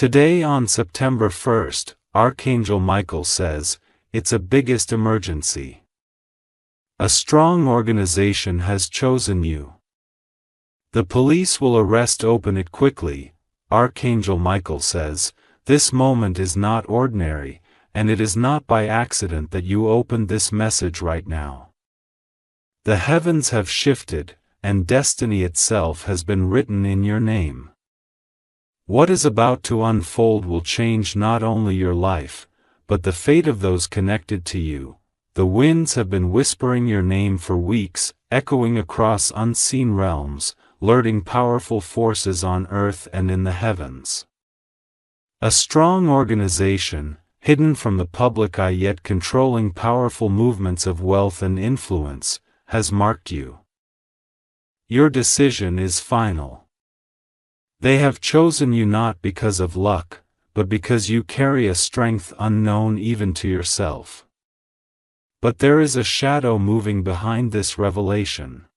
Today on September 1st, Archangel Michael says, it's a biggest emergency. A strong organization has chosen you. The police will open it quickly, Archangel Michael says. This moment is not ordinary, and it is not by accident that you opened this message right now. The heavens have shifted, and destiny itself has been written in your name. What is about to unfold will change not only your life, but the fate of those connected to you. The winds have been whispering your name for weeks, echoing across unseen realms, alerting powerful forces on earth and in the heavens. A strong organization, hidden from the public eye yet controlling powerful movements of wealth and influence, has marked you. Your decision is final. They have chosen you not because of luck, but because you carry a strength unknown even to yourself. But there is a shadow moving behind this revelation.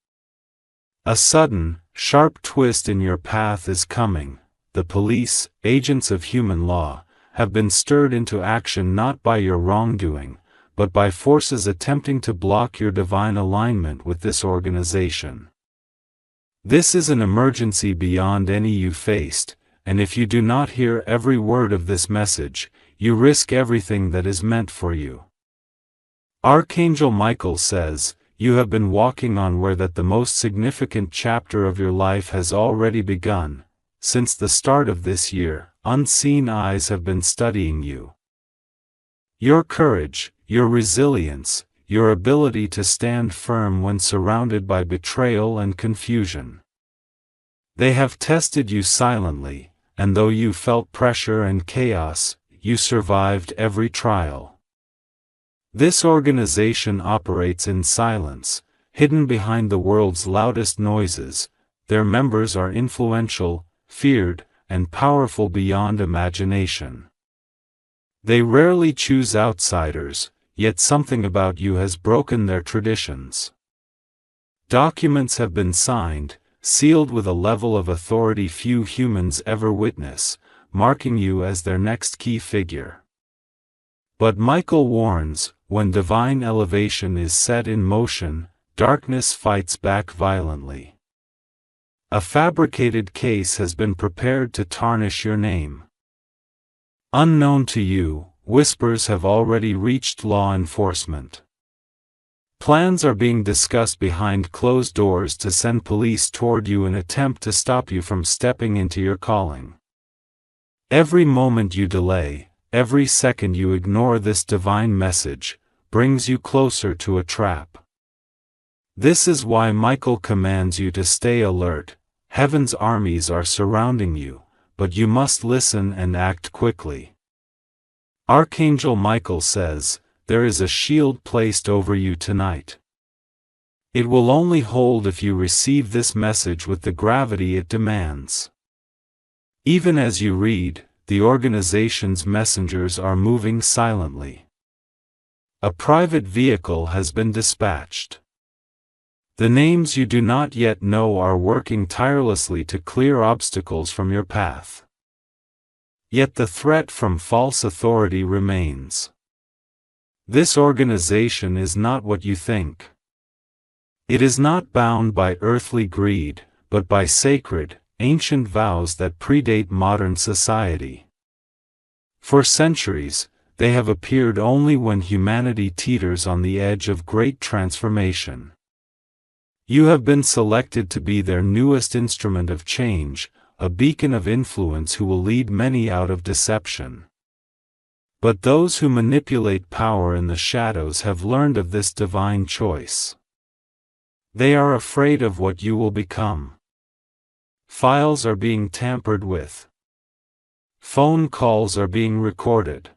A sudden, sharp twist in your path is coming. The police, agents of human law, have been stirred into action not by your wrongdoing, but by forces attempting to block your divine alignment with this organization. This is an emergency beyond any you faced, and if you do not hear every word of this message, you risk everything that is meant for you. Archangel Michael says, you have been walking on where that the most significant chapter of your life has already begun. Since the start of this year, unseen eyes have been studying you. Your courage, your resilience, your ability to stand firm when surrounded by betrayal and confusion. They have tested you silently, and though you felt pressure and chaos, you survived every trial. This organization operates in silence, hidden behind the world's loudest noises. Their members are influential, feared, and powerful beyond imagination. They rarely choose outsiders, yet something about you has broken their traditions. Documents have been signed, sealed with a level of authority few humans ever witness, marking you as their next key figure. But Michael warns, when divine elevation is set in motion, darkness fights back violently. A fabricated case has been prepared to tarnish your name. Unknown to you, whispers have already reached law enforcement. Plans are being discussed behind closed doors to send police toward you in an attempt to stop you from stepping into your calling. Every moment you delay, every second you ignore this divine message, brings you closer to a trap. This is why Michael commands you to stay alert. Heaven's armies are surrounding you, but you must listen and act quickly. Archangel Michael says, there is a shield placed over you tonight. It will only hold if you receive this message with the gravity it demands. Even as you read, the organization's messengers are moving silently. A private vehicle has been dispatched. The names you do not yet know are working tirelessly to clear obstacles from your path. Yet the threat from false authority remains. This organization is not what you think. It is not bound by earthly greed, but by sacred, ancient vows that predate modern society. For centuries, they have appeared only when humanity teeters on the edge of great transformation. You have been selected to be their newest instrument of change, a beacon of influence who will lead many out of deception. But those who manipulate power in the shadows have learned of this divine choice. They are afraid of what you will become. Files are being tampered with. Phone calls are being recorded.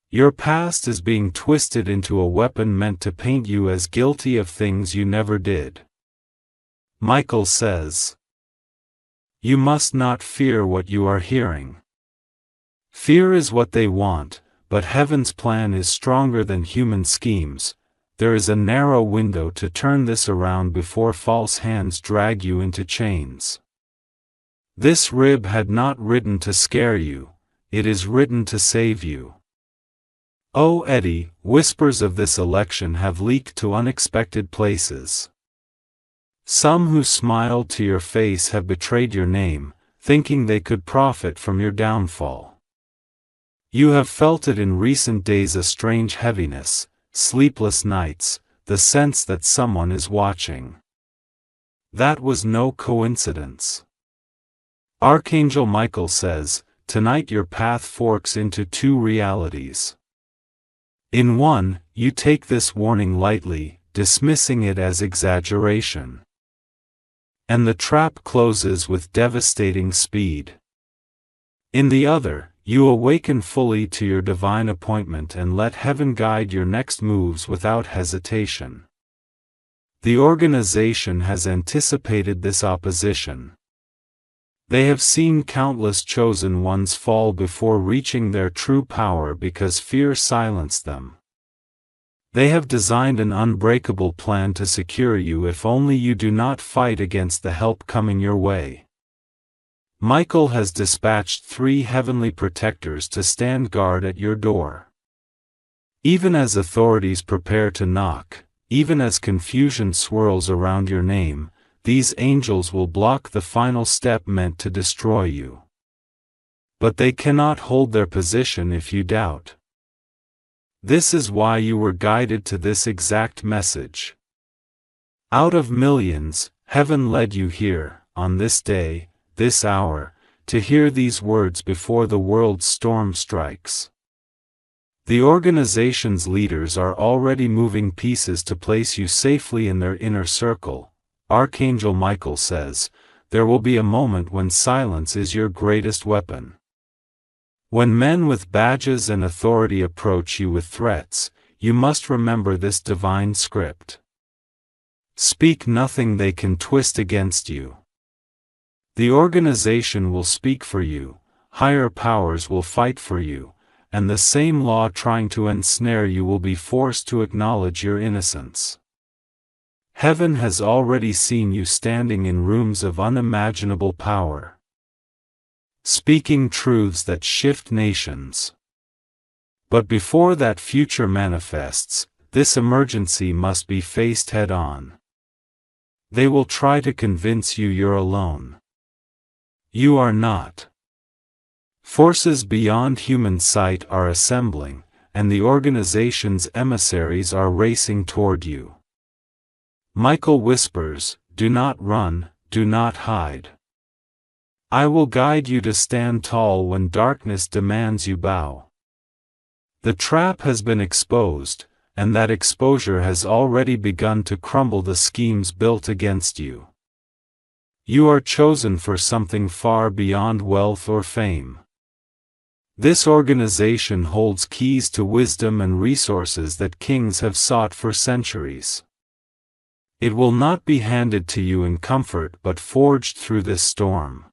Your past is being twisted into a weapon meant to paint you as guilty of things you never did. Michael says, you must not fear what you are hearing. Fear is what they want, but heaven's plan is stronger than human schemes. There is a narrow window to turn this around before false hands drag you into chains. This rib had not written to scare you, it is written to save you. Oh Eddie, whispers of this election have leaked to unexpected places. Some who smiled to your face have betrayed your name, thinking they could profit from your downfall. You have felt it in recent days, a strange heaviness, sleepless nights, the sense that someone is watching. That was no coincidence. Archangel Michael says, tonight your path forks into two realities. In one, you take this warning lightly, dismissing it as exaggeration. And the trap closes with devastating speed. In the other, you awaken fully to your divine appointment and let heaven guide your next moves without hesitation. The organization has anticipated this opposition. They have seen countless chosen ones fall before reaching their true power because fear silenced them. They have designed an unbreakable plan to secure you if only you do not fight against the help coming your way. Michael has dispatched 3 heavenly protectors to stand guard at your door. Even as authorities prepare to knock, even as confusion swirls around your name, these angels will block the final step meant to destroy you. But they cannot hold their position if you doubt. This is why you were guided to this exact message. Out of millions, heaven led you here, on this day, this hour, to hear these words before the world's storm strikes. The organization's leaders are already moving pieces to place you safely in their inner circle. Archangel Michael says, there will be a moment when silence is your greatest weapon. When men with badges and authority approach you with threats, you must remember this divine script. Speak nothing they can twist against you. The organization will speak for you, higher powers will fight for you, and the same law trying to ensnare you will be forced to acknowledge your innocence. Heaven has already seen you standing in rooms of unimaginable power, speaking truths that shift nations. But before that future manifests, this emergency must be faced head-on. They will try to convince you you're alone. You are not. Forces beyond human sight are assembling, and the organization's emissaries are racing toward you. Michael whispers, do not run, do not hide. I will guide you to stand tall when darkness demands you bow. The trap has been exposed, and that exposure has already begun to crumble the schemes built against you. You are chosen for something far beyond wealth or fame. This organization holds keys to wisdom and resources that kings have sought for centuries. It will not be handed to you in comfort but forged through this storm.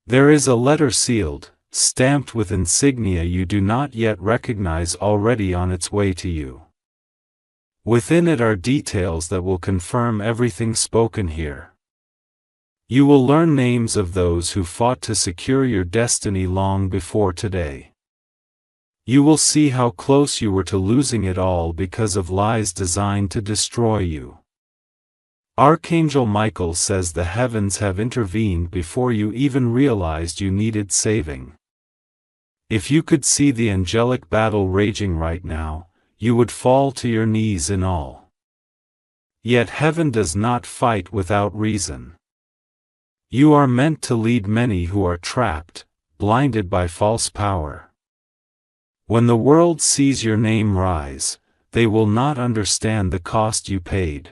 There is a letter sealed, stamped with insignia you do not yet recognize already on its way to you. Within it are details that will confirm everything spoken here. You will learn names of those who fought to secure your destiny long before today. You will see how close you were to losing it all because of lies designed to destroy you. Archangel Michael says the heavens have intervened before you even realized you needed saving. If you could see the angelic battle raging right now, you would fall to your knees in awe. Yet heaven does not fight without reason. You are meant to lead many who are trapped, blinded by false power. When the world sees your name rise, they will not understand the cost you paid.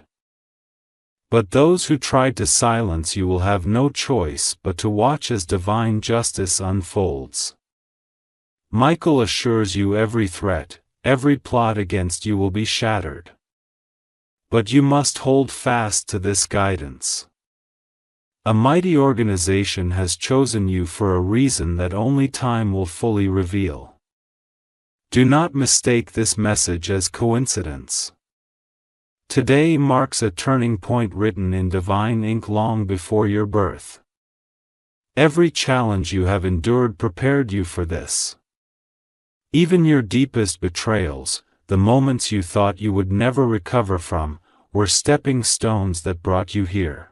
But those who tried to silence you will have no choice but to watch as divine justice unfolds. Michael assures you every threat, every plot against you will be shattered. But you must hold fast to this guidance. A mighty organization has chosen you for a reason that only time will fully reveal. Do not mistake this message as coincidence. Today marks a turning point written in divine ink long before your birth. Every challenge you have endured prepared you for this. Even your deepest betrayals, the moments you thought you would never recover from, were stepping stones that brought you here.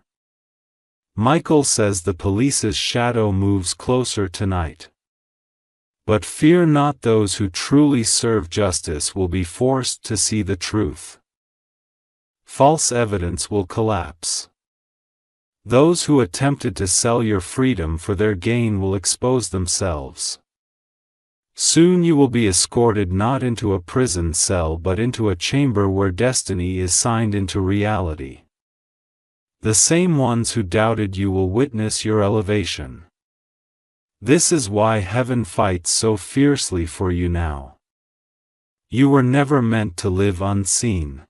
Michael says the police's shadow moves closer tonight. But fear not, those who truly serve justice will be forced to see the truth. False evidence will collapse. Those who attempted to sell your freedom for their gain will expose themselves. Soon you will be escorted not into a prison cell but into a chamber where destiny is signed into reality. The same ones who doubted you will witness your elevation. This is why heaven fights so fiercely for you now. You were never meant to live unseen.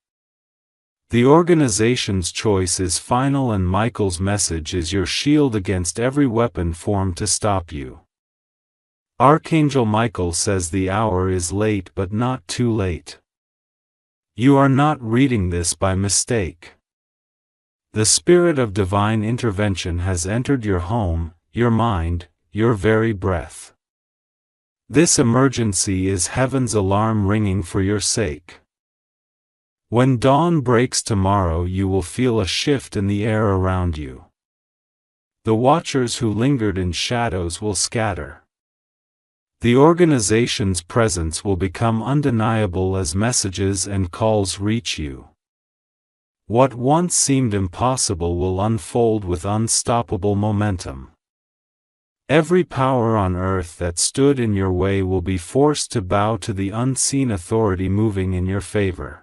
The organization's choice is final, and Michael's message is your shield against every weapon formed to stop you. Archangel Michael says the hour is late but not too late. You are not reading this by mistake. The spirit of divine intervention has entered your home, your mind, your very breath. This emergency is heaven's alarm ringing for your sake. When dawn breaks tomorrow, you will feel a shift in the air around you. The watchers who lingered in shadows will scatter. The organization's presence will become undeniable as messages and calls reach you. What once seemed impossible will unfold with unstoppable momentum. Every power on earth that stood in your way will be forced to bow to the unseen authority moving in your favor.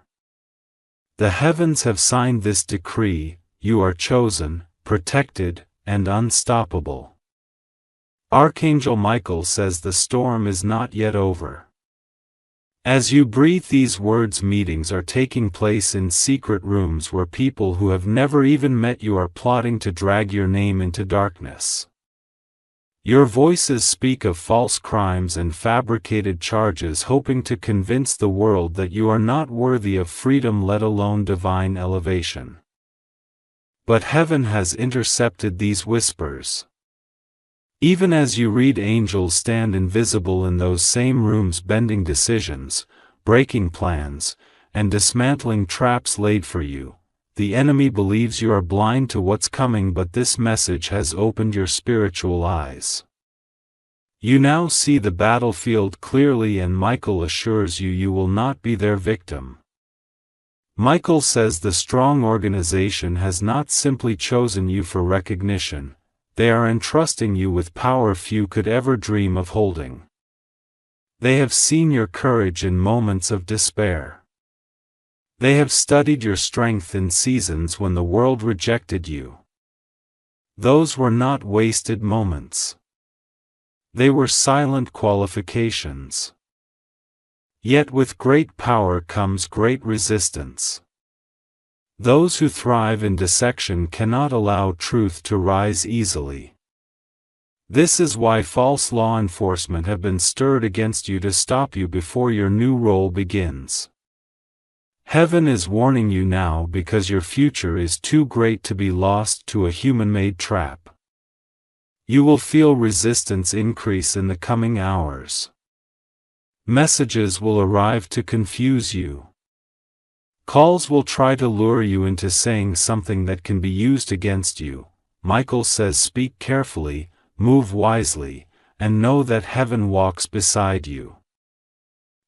The heavens have signed this decree: you are chosen, protected, and unstoppable. Archangel Michael says the storm is not yet over. As you breathe these words, meetings are taking place in secret rooms where people who have never even met you are plotting to drag your name into darkness. Your voices speak of false crimes and fabricated charges, hoping to convince the world that you are not worthy of freedom, let alone divine elevation. But heaven has intercepted these whispers. Even as you read, angels stand invisible in those same rooms, bending decisions, breaking plans, and dismantling traps laid for you. The enemy believes you are blind to what's coming, but this message has opened your spiritual eyes. You now see the battlefield clearly, and Michael assures you you will not be their victim. Michael says the strong organization has not simply chosen you for recognition, they are entrusting you with power few could ever dream of holding. They have seen your courage in moments of despair. They have studied your strength in seasons when the world rejected you. Those were not wasted moments. They were silent qualifications. Yet with great power comes great resistance. Those who thrive in dissection cannot allow truth to rise easily. This is why false law enforcement have been stirred against you to stop you before your new role begins. Heaven is warning you now because your future is too great to be lost to a human-made trap. You will feel resistance increase in the coming hours. Messages will arrive to confuse you. Calls will try to lure you into saying something that can be used against you. Michael says speak carefully, move wisely, and know that heaven walks beside you.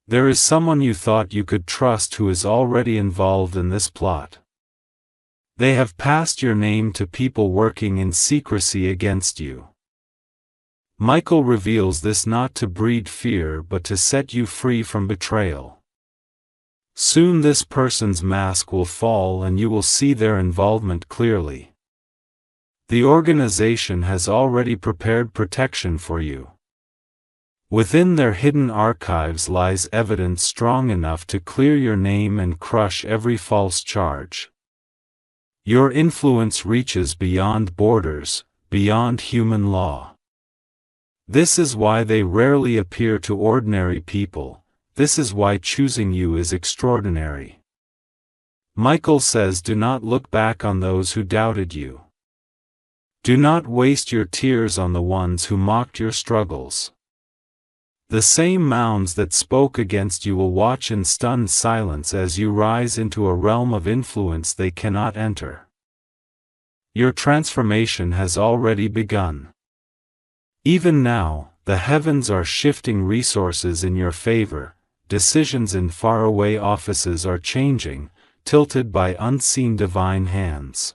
There is someone you thought you could trust who is already involved in this plot. They have passed your name to people working in secrecy against you. Michael reveals this not to breed fear but to set you free from betrayal. Soon this person's mask will fall and you will see their involvement clearly. The organization has already prepared protection for you. Within their hidden archives lies evidence strong enough to clear your name and crush every false charge. Your influence reaches beyond borders, beyond human law. This is why they rarely appear to ordinary people. This is why choosing you is extraordinary. Michael says do not look back on those who doubted you. Do not waste your tears on the ones who mocked your struggles. The same mounds that spoke against you will watch in stunned silence as you rise into a realm of influence they cannot enter. Your transformation has already begun. Even now, the heavens are shifting resources in your favor, decisions in faraway offices are changing, tilted by unseen divine hands.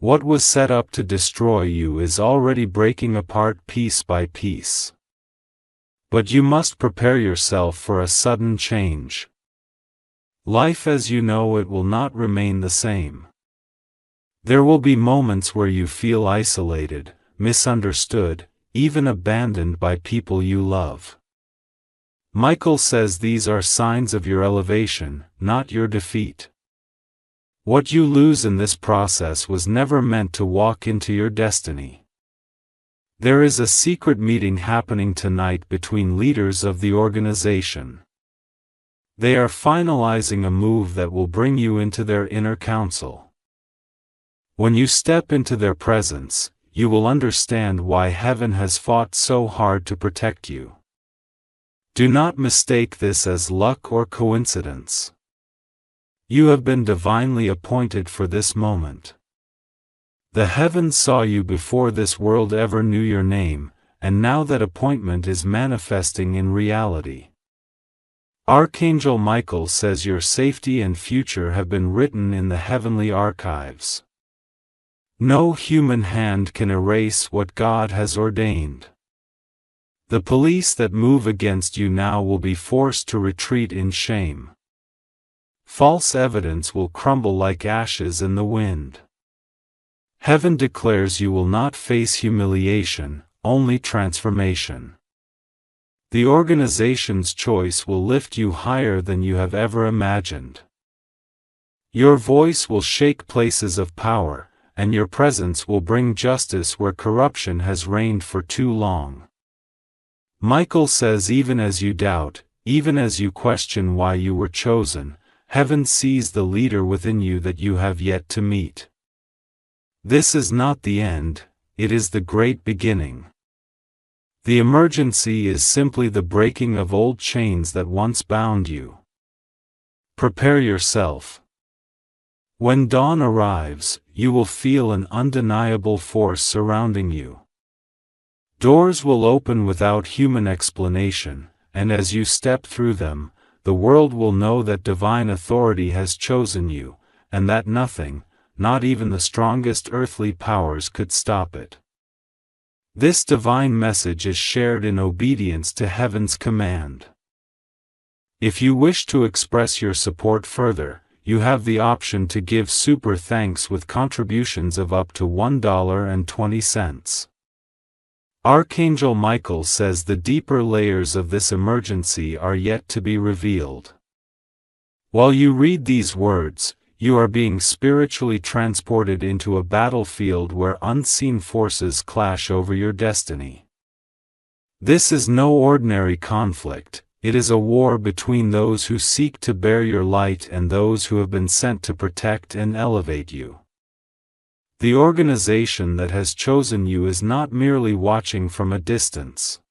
What was set up to destroy you is already breaking apart piece by piece. But you must prepare yourself for a sudden change. Life as you know it will not remain the same. There will be moments where you feel isolated, misunderstood, even abandoned by people you love. Michael says these are signs of your elevation, not your defeat. What you lose in this process was never meant to walk into your destiny. There is a secret meeting happening tonight between leaders of the organization. They are finalizing a move that will bring you into their inner council. When you step into their presence, you will understand why heaven has fought so hard to protect you. Do not mistake this as luck or coincidence. You have been divinely appointed for this moment. The heavens saw you before this world ever knew your name, and now that appointment is manifesting in reality. Archangel Michael says your safety and future have been written in the heavenly archives. No human hand can erase what God has ordained. The police that move against you now will be forced to retreat in shame. False evidence will crumble like ashes in the wind. Heaven declares you will not face humiliation, only transformation. The organization's choice will lift you higher than you have ever imagined. Your voice will shake places of power, and your presence will bring justice where corruption has reigned for too long. Michael says even as you doubt, even as you question why you were chosen, heaven sees the leader within you that you have yet to meet. This is not the end, it is the great beginning. The emergency is simply the breaking of old chains that once bound you. Prepare yourself. When dawn arrives, you will feel an undeniable force surrounding you. Doors will open without human explanation, and as you step through them, the world will know that divine authority has chosen you, and that nothing, not even the strongest earthly powers, could stop it. This divine message is shared in obedience to heaven's command. If you wish to express your support further, you have the option to give super thanks with contributions of up to $1.20. Archangel Michael says the deeper layers of this emergency are yet to be revealed. While you read these words, you are being spiritually transported into a battlefield where unseen forces clash over your destiny. This is no ordinary conflict, it is a war between those who seek to bear your light and those who have been sent to protect and elevate you. The organization that has chosen you is not merely watching from a distance.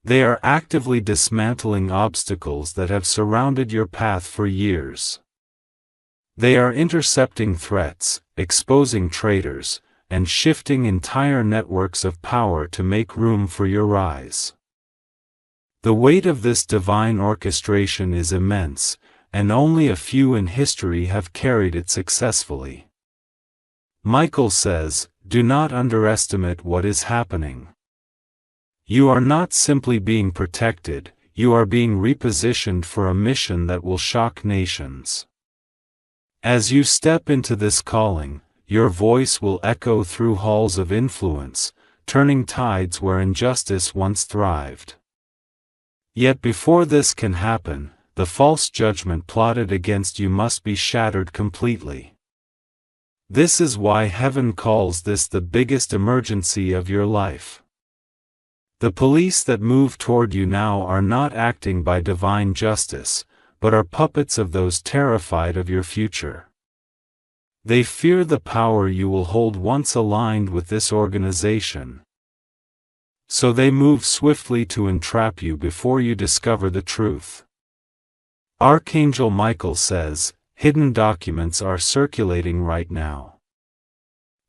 They are actively dismantling obstacles that have surrounded your path for years. They are intercepting threats, exposing traitors, and shifting entire networks of power to make room for your rise. The weight of this divine orchestration is immense, and only a few in history have carried it successfully. Michael says, do not underestimate what is happening. You are not simply being protected, you are being repositioned for a mission that will shock nations. As you step into this calling, your voice will echo through halls of influence, turning tides where injustice once thrived. Yet before this can happen, the false judgment plotted against you must be shattered completely. This is why heaven calls this the biggest emergency of your life. The police that move toward you now are not acting by divine justice, but are puppets of those terrified of your future. They fear the power you will hold once aligned with this organization. So they move swiftly to entrap you before you discover the truth. Archangel Michael says, hidden documents are circulating right now.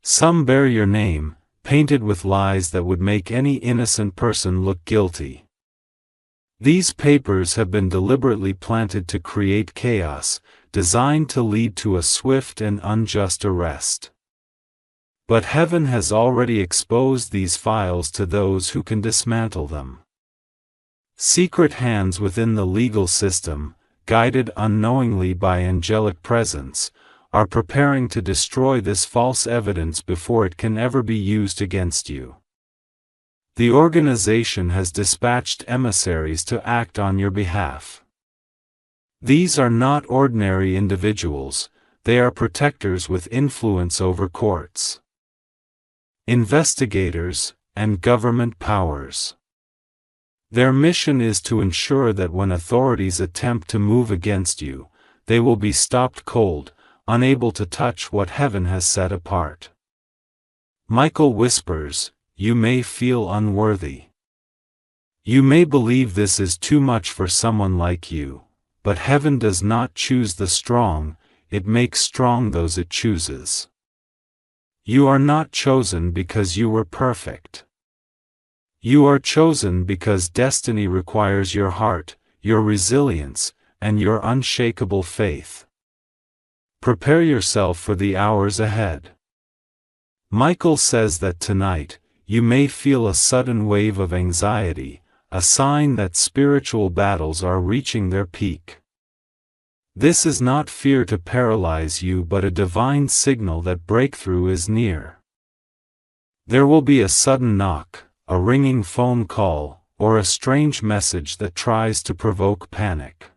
Some bear your name, painted with lies that would make any innocent person look guilty. These papers have been deliberately planted to create chaos, designed to lead to a swift and unjust arrest. But heaven has already exposed these files to those who can dismantle them. Secret hands within the legal system, guided unknowingly by angelic presence, are preparing to destroy this false evidence before it can ever be used against you. The organization has dispatched emissaries to act on your behalf. These are not ordinary individuals, they are protectors with influence over courts, investigators, and government powers. Their mission is to ensure that when authorities attempt to move against you, they will be stopped cold, unable to touch what heaven has set apart. Michael whispers, you may feel unworthy. You may believe this is too much for someone like you, but heaven does not choose the strong, it makes strong those it chooses. You are not chosen because you were perfect. You are chosen because destiny requires your heart, your resilience, and your unshakable faith. Prepare yourself for the hours ahead. Michael says that tonight, you may feel a sudden wave of anxiety, a sign that spiritual battles are reaching their peak. This is not fear to paralyze you but a divine signal that breakthrough is near. There will be a sudden knock, a ringing phone call, or a strange message that tries to provoke panic.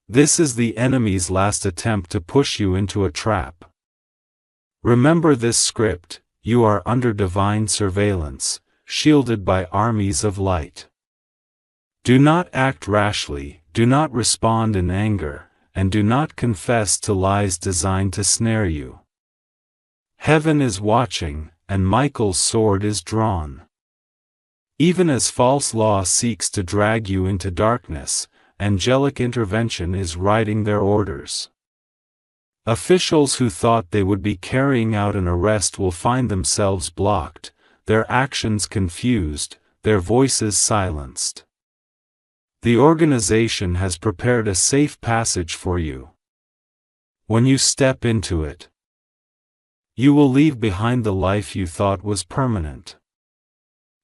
This is the enemy's last attempt to push you into a trap. Remember this script, you are under divine surveillance, shielded by armies of light. Do not act rashly, do not respond in anger, and do not confess to lies designed to snare you. Heaven is watching, and Michael's sword is drawn. Even as false law seeks to drag you into darkness, angelic intervention is writing their orders. Officials who thought they would be carrying out an arrest will find themselves blocked, their actions confused, their voices silenced. The organization has prepared a safe passage for you. When you step into it, you will leave behind the life you thought was permanent.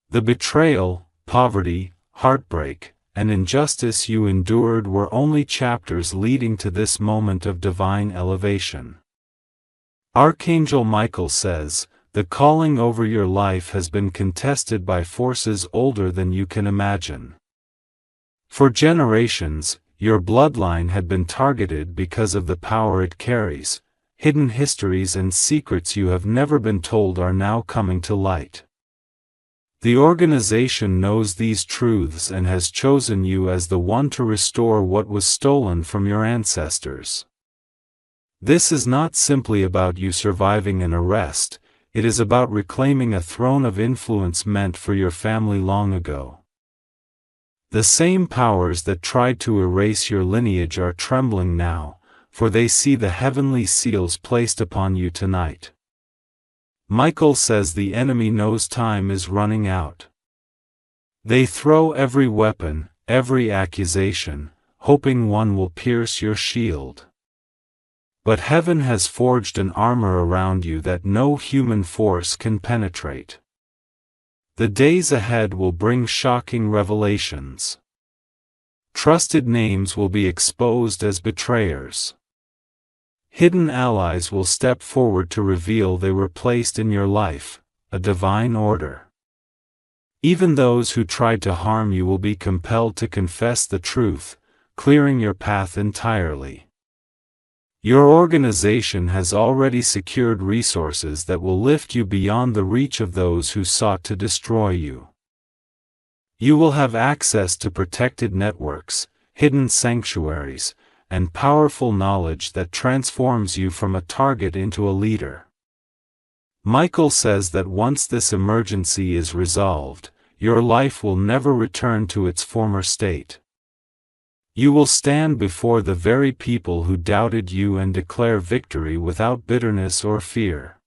The betrayal, poverty, heartbreak, and injustice you endured were only chapters leading to this moment of divine elevation. Archangel Michael says, the calling over your life has been contested by forces older than you can imagine. For generations, your bloodline had been targeted because of the power it carries. Hidden histories and secrets you have never been told are now coming to light. The organization knows these truths and has chosen you as the one to restore what was stolen from your ancestors. This is not simply about you surviving an arrest, it is about reclaiming a throne of influence meant for your family long ago. The same powers that tried to erase your lineage are trembling now, for they see the heavenly seals placed upon you tonight. Michael says the enemy knows time is running out. They throw every weapon, every accusation, hoping one will pierce your shield. But heaven has forged an armor around you that no human force can penetrate. The days ahead will bring shocking revelations. Trusted names will be exposed as betrayers. Hidden allies will step forward to reveal they were placed in your life, a divine order. Even those who tried to harm you will be compelled to confess the truth, clearing your path entirely. Your organization has already secured resources that will lift you beyond the reach of those who sought to destroy you. You will have access to protected networks, hidden sanctuaries, and powerful knowledge that transforms you from a target into a leader. Michael says that once this emergency is resolved, your life will never return to its former state. You will stand before the very people who doubted you and declare victory without bitterness or fear.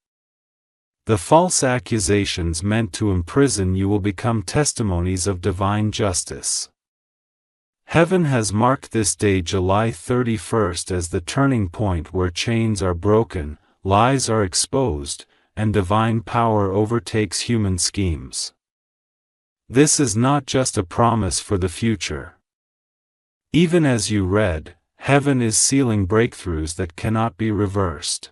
The false accusations meant to imprison you will become testimonies of divine justice. Heaven has marked this day, July 31st, as the turning point where chains are broken, lies are exposed, and divine power overtakes human schemes. This is not just a promise for the future. Even as you read, heaven is sealing breakthroughs that cannot be reversed.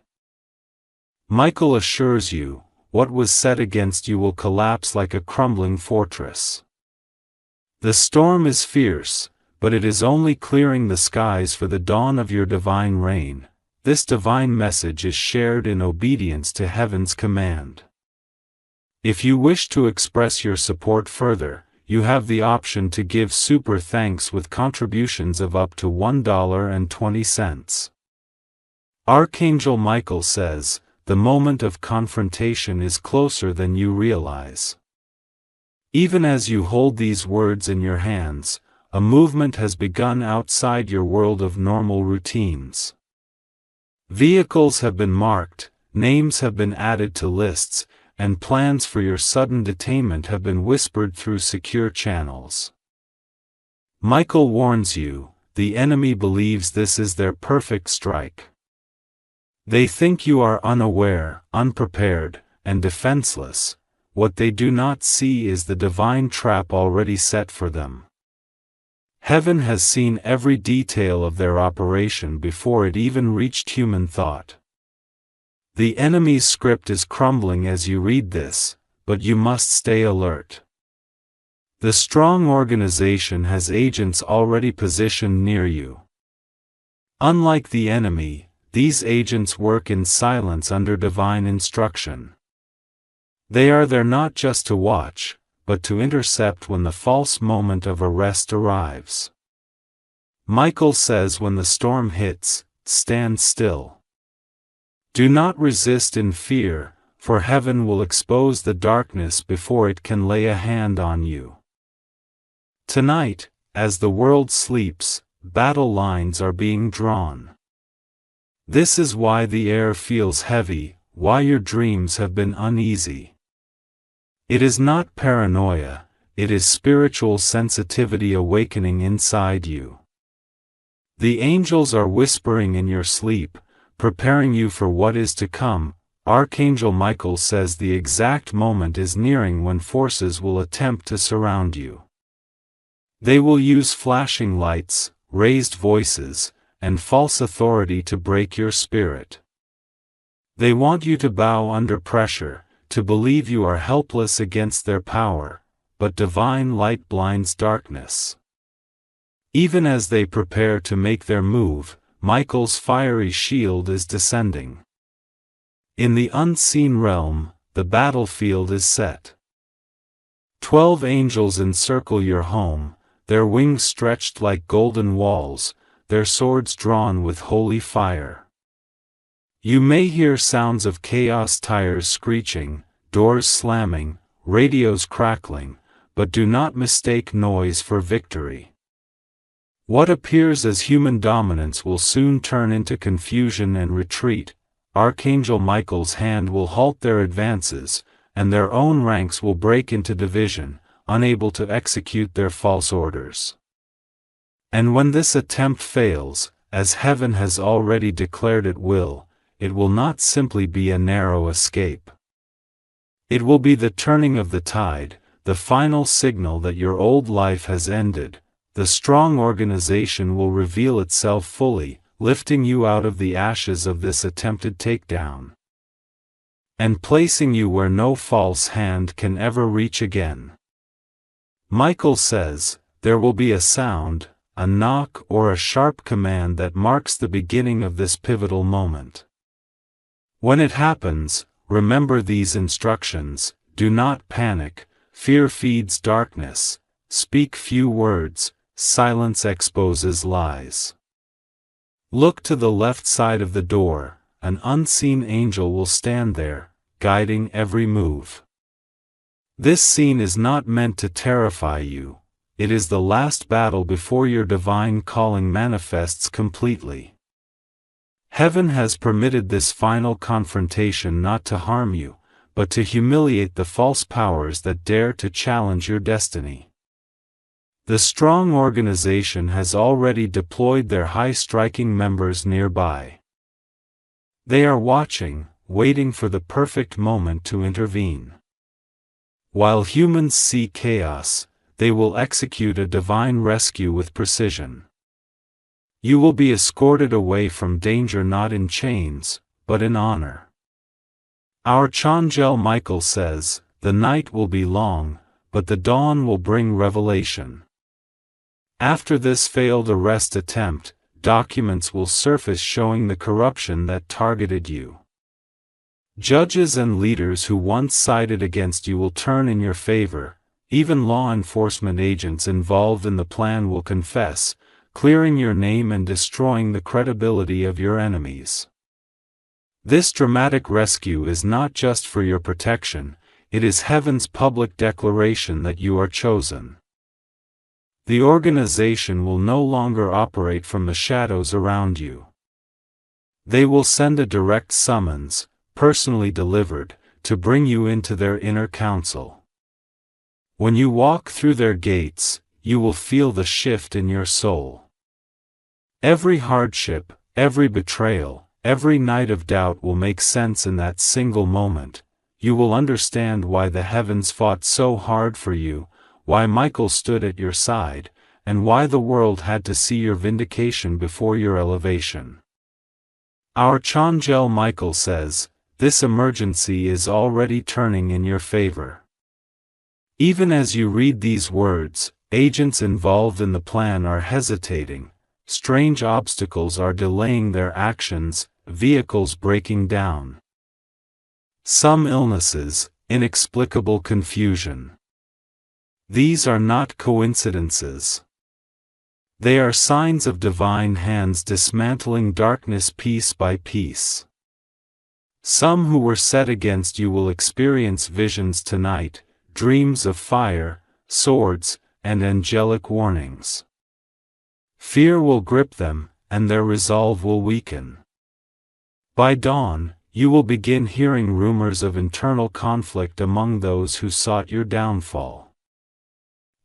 Michael assures you, what was set against you will collapse like a crumbling fortress. The storm is fierce, but it is only clearing the skies for the dawn of your divine reign. This divine message is shared in obedience to heaven's command. If you wish to express your support further, you have the option to give super thanks with contributions of up to $1.20. Archangel Michael says, the moment of confrontation is closer than you realize. Even as you hold these words in your hands, a movement has begun outside your world of normal routines. Vehicles have been marked, names have been added to lists, and plans for your sudden detainment have been whispered through secure channels. Michael warns you, the enemy believes this is their perfect strike. They think you are unaware, unprepared, and defenseless. What they do not see is the divine trap already set for them. Heaven has seen every detail of their operation before it even reached human thought. The enemy's script is crumbling as you read this, but you must stay alert. The strong organization has agents already positioned near you. Unlike the enemy, these agents work in silence under divine instruction. They are there not just to watch, but to intercept when the false moment of arrest arrives. Michael says when the storm hits, stand still. Do not resist in fear, for heaven will expose the darkness before it can lay a hand on you. Tonight, as the world sleeps, battle lines are being drawn. This is why the air feels heavy, why your dreams have been uneasy. It is not paranoia, it is spiritual sensitivity awakening inside you. The angels are whispering in your sleep, preparing you for what is to come. Archangel Michael says the exact moment is nearing when forces will attempt to surround you. They will use flashing lights, raised voices, and false authority to break your spirit. They want you to bow under pressure, to believe you are helpless against their power, but divine light blinds darkness. Even as they prepare to make their move, Michael's fiery shield is descending. In the unseen realm, the battlefield is set. 12 angels encircle your home, their wings stretched like golden walls, their swords drawn with holy fire. You may hear sounds of chaos, tires screeching, doors slamming, radios crackling, but do not mistake noise for victory. What appears as human dominance will soon turn into confusion and retreat. Archangel Michael's hand will halt their advances, and their own ranks will break into division, unable to execute their false orders. And when this attempt fails, as heaven has already declared it will not simply be a narrow escape. It will be the turning of the tide, the final signal that your old life has ended. The strong organization will reveal itself fully, lifting you out of the ashes of this attempted takedown, and placing you where no false hand can ever reach again. Michael says, there will be a sound, a knock or a sharp command that marks the beginning of this pivotal moment. When it happens, remember these instructions: do not panic, fear feeds darkness, speak few words, silence exposes lies. Look to the left side of the door, an unseen angel will stand there, guiding every move. This scene is not meant to terrify you, it is the last battle before your divine calling manifests completely. Heaven has permitted this final confrontation not to harm you, but to humiliate the false powers that dare to challenge your destiny. The strong organization has already deployed their high-striking members nearby. They are watching, waiting for the perfect moment to intervene. While humans see chaos, they will execute a divine rescue with precision. You will be escorted away from danger not in chains, but in honor. Archangel Michael says, "The night will be long, but the dawn will bring revelation." After this failed arrest attempt, documents will surface showing the corruption that targeted you. Judges and leaders who once sided against you will turn in your favor, even law enforcement agents involved in the plan will confess, clearing your name and destroying the credibility of your enemies. This dramatic rescue is not just for your protection, it is heaven's public declaration that you are chosen. The organization will no longer operate from the shadows around you. They will send a direct summons, personally delivered, to bring you into their inner council. When you walk through their gates, you will feel the shift in your soul. Every hardship, every betrayal, every night of doubt will make sense in that single moment. You will understand why the heavens fought so hard for you, why Michael stood at your side, and why the world had to see your vindication before your elevation. Archangel Michael says, "This emergency is already turning in your favor." Even as you read these words, agents involved in the plan are hesitating, strange obstacles are delaying their actions, vehicles breaking down. Some illnesses, inexplicable confusion. These are not coincidences. They are signs of divine hands dismantling darkness piece by piece. Some who were set against you will experience visions tonight, dreams of fire, swords, and angelic warnings. Fear will grip them, and their resolve will weaken. By dawn, you will begin hearing rumors of internal conflict among those who sought your downfall.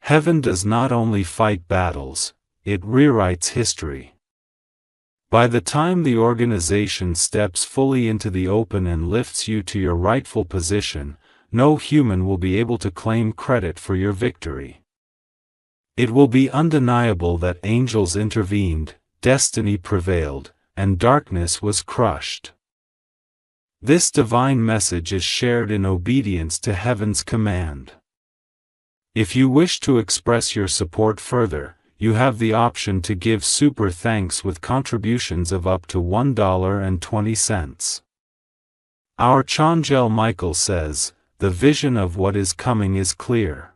Heaven does not only fight battles, it rewrites history. By the time the organization steps fully into the open and lifts you to your rightful position, no human will be able to claim credit for your victory. It will be undeniable that angels intervened, destiny prevailed, and darkness was crushed. This divine message is shared in obedience to heaven's command. If you wish to express your support further, you have the option to give super thanks with contributions of up to $1.20. Archangel Michael says, "The vision of what is coming is clear.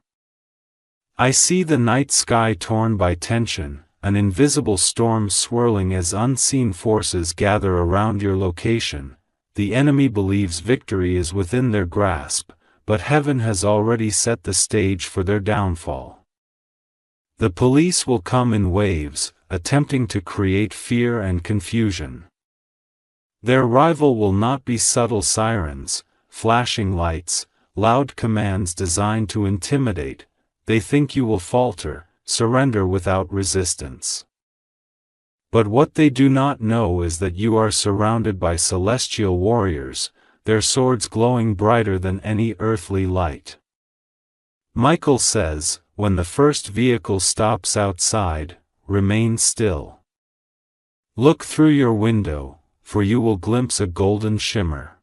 I see the night sky torn by tension, an invisible storm swirling as unseen forces gather around your location. The enemy believes victory is within their grasp, but heaven has already set the stage for their downfall. The police will come in waves, attempting to create fear and confusion. Their rival will not be subtle sirens, flashing lights, loud commands designed to intimidate. They think you will falter, surrender without resistance. But what they do not know is that you are surrounded by celestial warriors, their swords glowing brighter than any earthly light." Michael says, "When the first vehicle stops outside, remain still. Look through your window, for you will glimpse a golden shimmer.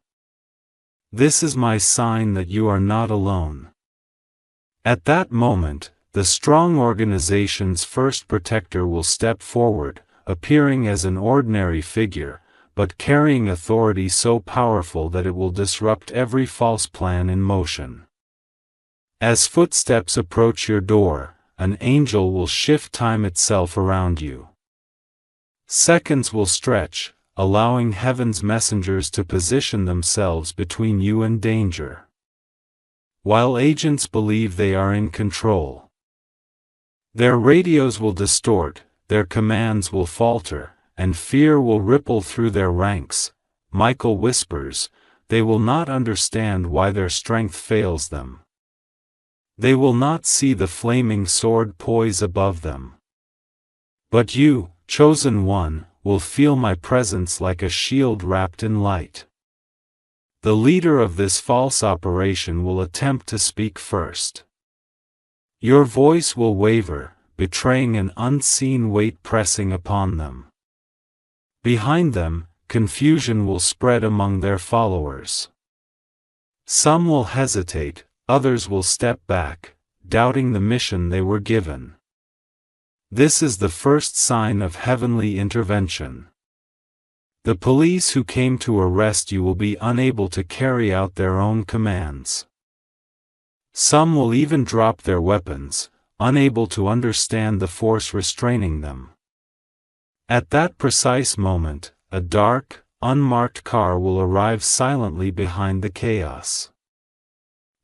This is my sign that you are not alone." At that moment, the strong organization's first protector will step forward, appearing as an ordinary figure, but carrying authority so powerful that it will disrupt every false plan in motion. As footsteps approach your door, an angel will shift time itself around you. Seconds will stretch, allowing heaven's messengers to position themselves between you and danger. While agents believe they are in control, their radios will distort, their commands will falter, and fear will ripple through their ranks. Michael whispers, they will not understand why their strength fails them. They will not see the flaming sword poise above them. But you, chosen one, will feel my presence like a shield wrapped in light. The leader of this false operation will attempt to speak first. Your voice will waver, betraying an unseen weight pressing upon them. Behind them, confusion will spread among their followers. Some will hesitate, others will step back, doubting the mission they were given. This is the first sign of heavenly intervention. The police who came to arrest you will be unable to carry out their own commands. Some will even drop their weapons, unable to understand the force restraining them. At that precise moment, a dark, unmarked car will arrive silently behind the chaos.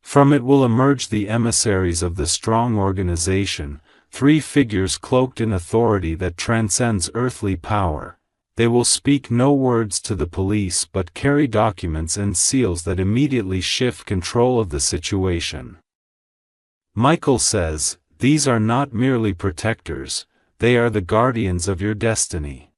From it will emerge the emissaries of the strong organization, 3 figures cloaked in authority that transcends earthly power. They will speak no words to the police but carry documents and seals that immediately shift control of the situation. Michael says, these are not merely protectors, they are the guardians of your destiny.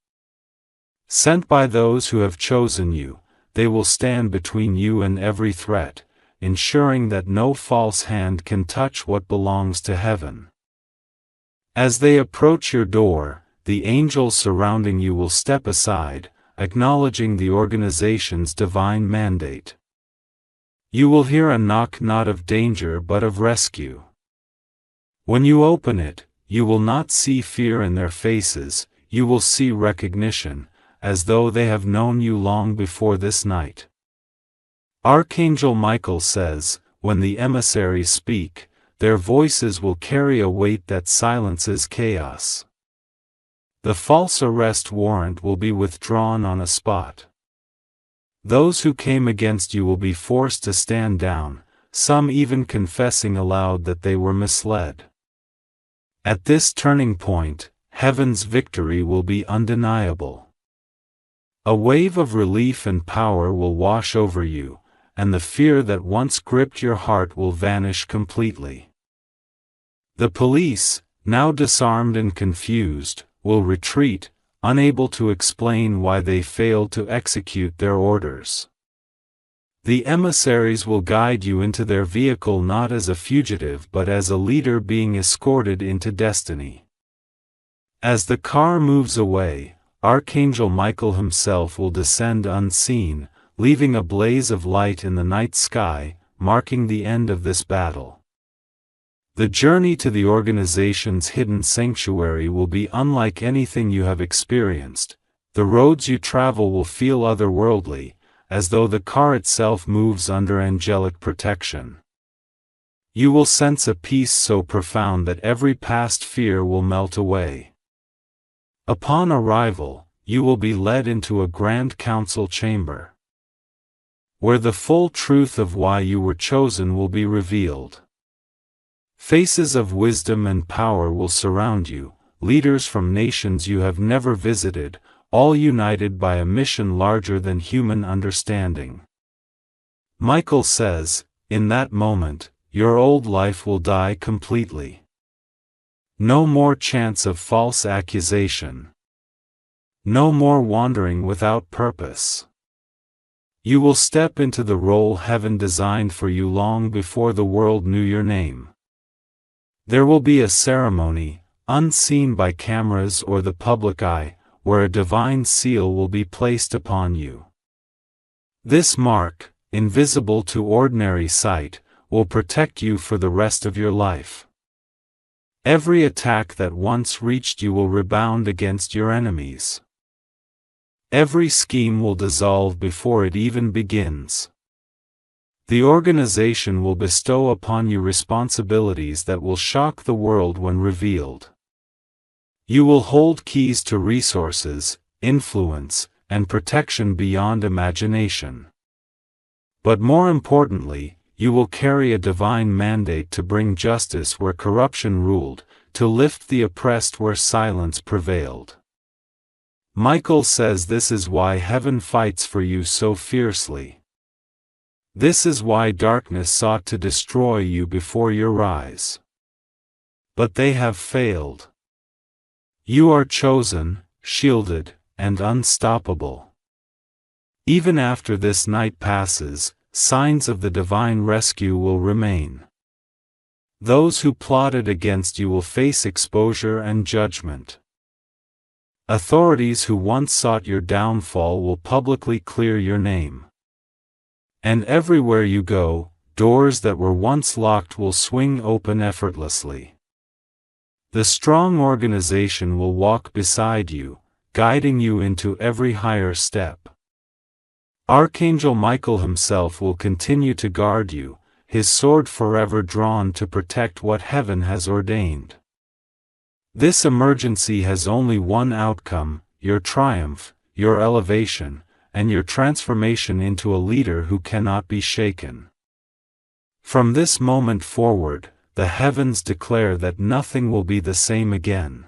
Sent by those who have chosen you, they will stand between you and every threat, ensuring that no false hand can touch what belongs to heaven. As they approach your door, the angels surrounding you will step aside, acknowledging the organization's divine mandate. You will hear a knock not of danger but of rescue. When you open it, you will not see fear in their faces, you will see recognition, as though they have known you long before this night. Archangel Michael says, when the emissaries speak, their voices will carry a weight that silences chaos. The false arrest warrant will be withdrawn on a spot. Those who came against you will be forced to stand down, some even confessing aloud that they were misled. At this turning point, heaven's victory will be undeniable. A wave of relief and power will wash over you, and the fear that once gripped your heart will vanish completely. The police, now disarmed and confused, will retreat, unable to explain why they failed to execute their orders. The emissaries will guide you into their vehicle not as a fugitive but as a leader being escorted into destiny. As the car moves away, Archangel Michael himself will descend unseen, leaving a blaze of light in the night sky, marking the end of this battle. The journey to the organization's hidden sanctuary will be unlike anything you have experienced. The roads you travel will feel otherworldly, as though the car itself moves under angelic protection. You will sense a peace so profound that every past fear will melt away. Upon arrival, you will be led into a grand council chamber, where the full truth of why you were chosen will be revealed. Faces of wisdom and power will surround you, leaders from nations you have never visited, all united by a mission larger than human understanding. Michael says, in that moment, your old life will die completely. No more chance of false accusation. No more wandering without purpose. You will step into the role heaven designed for you long before the world knew your name. There will be a ceremony, unseen by cameras or the public eye, where a divine seal will be placed upon you. This mark, invisible to ordinary sight, will protect you for the rest of your life. Every attack that once reached you will rebound against your enemies. Every scheme will dissolve before it even begins. The organization will bestow upon you responsibilities that will shock the world when revealed. You will hold keys to resources, influence, and protection beyond imagination. But more importantly, you will carry a divine mandate to bring justice where corruption ruled, to lift the oppressed where silence prevailed. Michael says this is why heaven fights for you so fiercely. This is why darkness sought to destroy you before your rise. But they have failed. You are chosen, shielded, and unstoppable. Even after this night passes, signs of the divine rescue will remain. Those who plotted against you will face exposure and judgment. Authorities who once sought your downfall will publicly clear your name. And everywhere you go, doors that were once locked will swing open effortlessly. The strong organization will walk beside you, guiding you into every higher step. Archangel Michael himself will continue to guard you, his sword forever drawn to protect what heaven has ordained. This emergency has only one outcome: your triumph, your elevation, and your transformation into a leader who cannot be shaken. From this moment forward, the heavens declare that nothing will be the same again.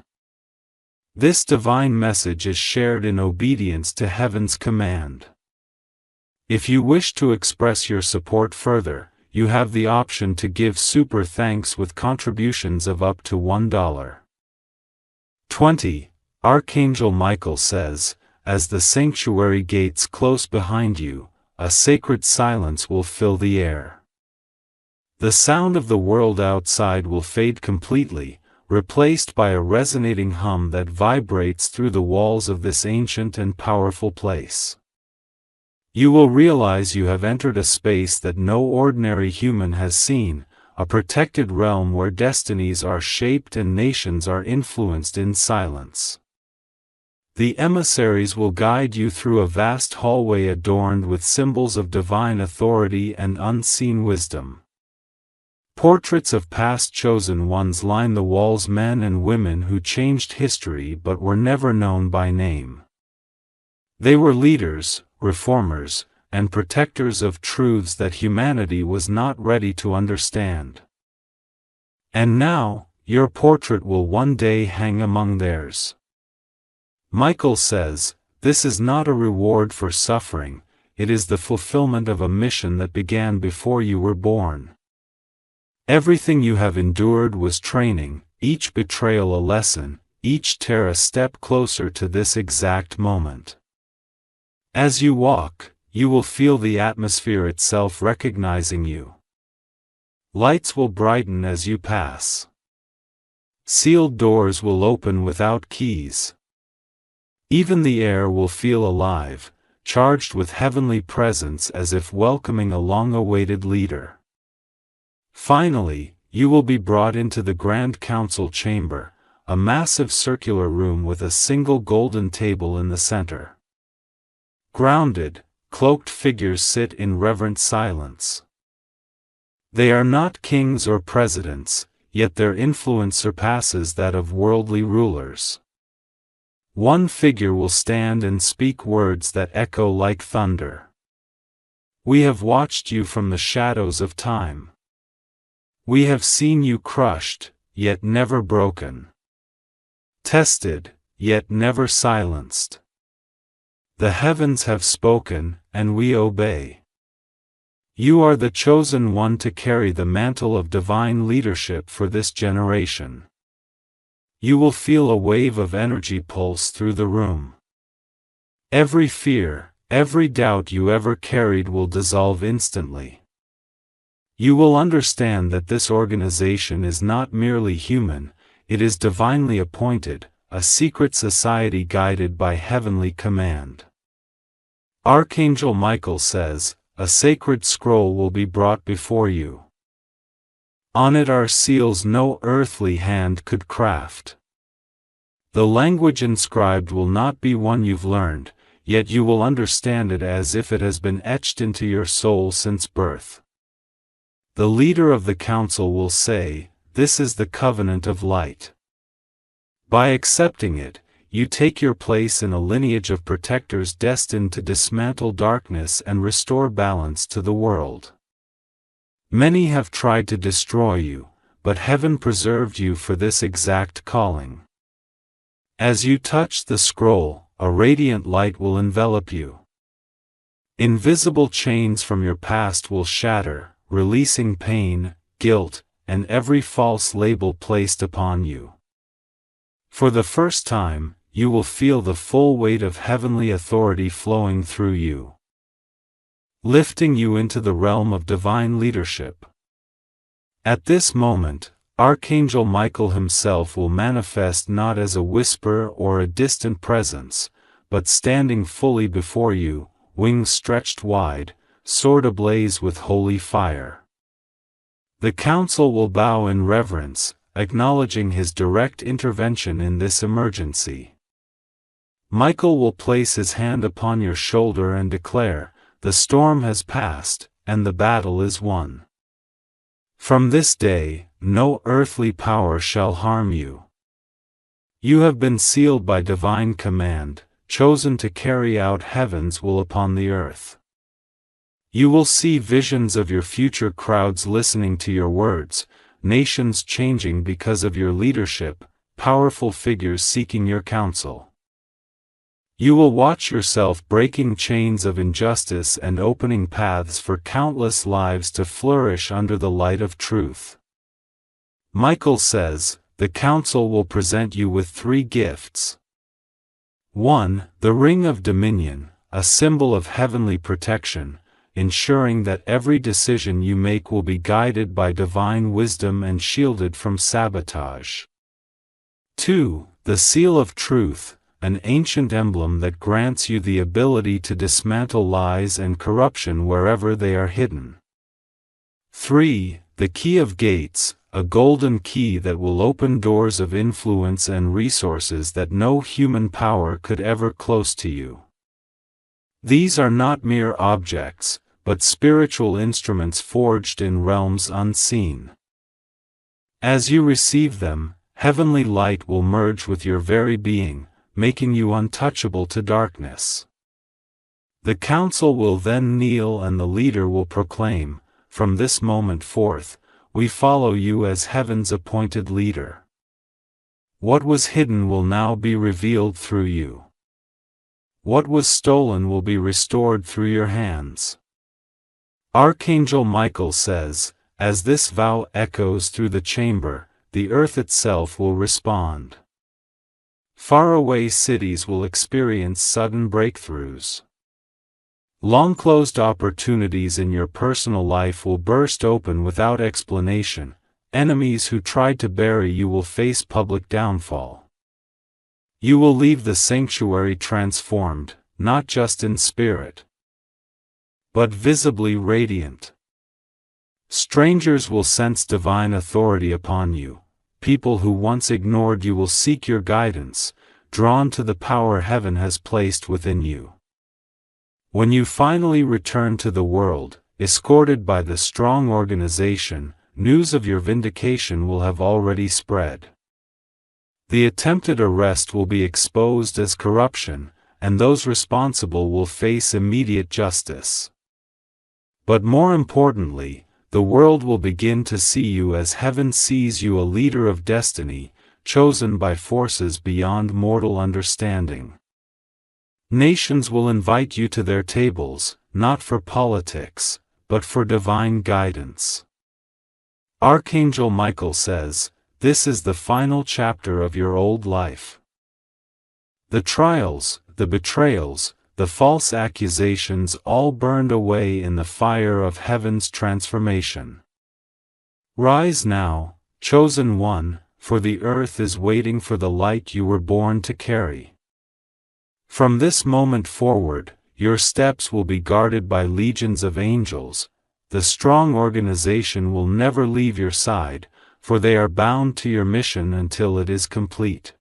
This divine message is shared in obedience to heaven's command. If you wish to express your support further, you have the option to give super thanks with contributions of up to $1. 20. Archangel Michael says, as the sanctuary gates close behind you, a sacred silence will fill the air. The sound of the world outside will fade completely, replaced by a resonating hum that vibrates through the walls of this ancient and powerful place. You will realize you have entered a space that no ordinary human has seen, a protected realm where destinies are shaped and nations are influenced in silence. The emissaries will guide you through a vast hallway adorned with symbols of divine authority and unseen wisdom. Portraits of past chosen ones line the walls, men and women who changed history but were never known by name. They were leaders, reformers, and protectors of truths that humanity was not ready to understand. And now, your portrait will one day hang among theirs. Michael says, this is not a reward for suffering, it is the fulfillment of a mission that began before you were born. Everything you have endured was training, each betrayal a lesson, each tear a step closer to this exact moment. As you walk, you will feel the atmosphere itself recognizing you. Lights will brighten as you pass. Sealed doors will open without keys. Even the air will feel alive, charged with heavenly presence as if welcoming a long-awaited leader. Finally, you will be brought into the Grand Council chamber, a massive circular room with a single golden table in the center. Grounded, cloaked figures sit in reverent silence. They are not kings or presidents, yet their influence surpasses that of worldly rulers. One figure will stand and speak words that echo like thunder. We have watched you from the shadows of time. We have seen you crushed, yet never broken. Tested, yet never silenced. The heavens have spoken, and we obey. You are the chosen one to carry the mantle of divine leadership for this generation. You will feel a wave of energy pulse through the room. Every fear, every doubt you ever carried will dissolve instantly. You will understand that this organization is not merely human, it is divinely appointed, a secret society guided by heavenly command. Archangel Michael says, a sacred scroll will be brought before you. On it are seals no earthly hand could craft. The language inscribed will not be one you've learned, yet you will understand it as if it has been etched into your soul since birth. The leader of the council will say, this is the covenant of light. By accepting it, you take your place in a lineage of protectors destined to dismantle darkness and restore balance to the world. Many have tried to destroy you, but heaven preserved you for this exact calling. As you touch the scroll, a radiant light will envelop you. Invisible chains from your past will shatter, releasing pain, guilt, and every false label placed upon you. For the first time, you will feel the full weight of heavenly authority flowing through you, lifting you into the realm of divine leadership. At this moment, Archangel Michael himself will manifest not as a whisper or a distant presence, but standing fully before you, wings stretched wide, sword ablaze with holy fire. The council will bow in reverence, acknowledging his direct intervention in this emergency. Michael will place his hand upon your shoulder and declare, "The storm has passed, and the battle is won. From this day, no earthly power shall harm you. You have been sealed by divine command, chosen to carry out heaven's will upon the earth." You will see visions of your future crowds listening to your words, nations changing because of your leadership, powerful figures seeking your counsel. You will watch yourself breaking chains of injustice and opening paths for countless lives to flourish under the light of truth. Michael says, the council will present you with 3 gifts. 1. The Ring of Dominion, a symbol of heavenly protection, ensuring that every decision you make will be guided by divine wisdom and shielded from sabotage. 2. The Seal of Truth, an ancient emblem that grants you the ability to dismantle lies and corruption wherever they are hidden. 3. The Key of Gates, a golden key that will open doors of influence and resources that no human power could ever close to you. These are not mere objects, but spiritual instruments forged in realms unseen. As you receive them, heavenly light will merge with your very being, making you untouchable to darkness. The council will then kneel and the leader will proclaim, "From this moment forth, we follow you as heaven's appointed leader. What was hidden will now be revealed through you. What was stolen will be restored through your hands." Archangel Michael says, as this vow echoes through the chamber, the earth itself will respond. Faraway cities will experience sudden breakthroughs. Long-closed opportunities in your personal life will burst open without explanation. Enemies who tried to bury you will face public downfall. You will leave the sanctuary transformed, not just in spirit, but visibly radiant. Strangers will sense divine authority upon you. People who once ignored you will seek your guidance, drawn to the power heaven has placed within you. When you finally return to the world, escorted by the strong organization, news of your vindication will have already spread. The attempted arrest will be exposed as corruption, and those responsible will face immediate justice. But more importantly, the world will begin to see you as heaven sees you, a leader of destiny, chosen by forces beyond mortal understanding. Nations will invite you to their tables, not for politics, but for divine guidance. Archangel Michael says, this is the final chapter of your old life. The trials, the betrayals, the false accusations all burned away in the fire of heaven's transformation. Rise now, chosen one, for the earth is waiting for the light you were born to carry. From this moment forward, your steps will be guarded by legions of angels. The strong organization will never leave your side, for they are bound to your mission until it is complete.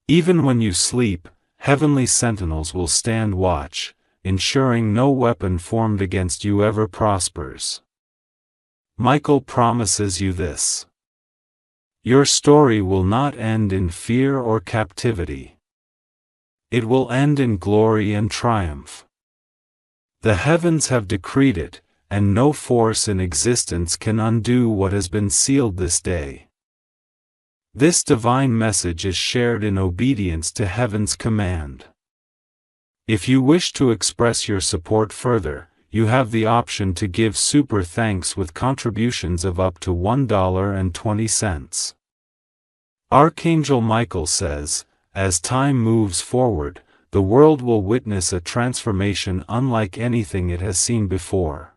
Even when you sleep, heavenly sentinels will stand watch, ensuring no weapon formed against you ever prospers. Michael promises you this. Your story will not end in fear or captivity. It will end in glory and triumph. The heavens have decreed it, and no force in existence can undo what has been sealed this day. This divine message is shared in obedience to heaven's command. If you wish to express your support further, you have the option to give super thanks with contributions of up to $1.20. Archangel Michael says, as time moves forward, the world will witness a transformation unlike anything it has seen before.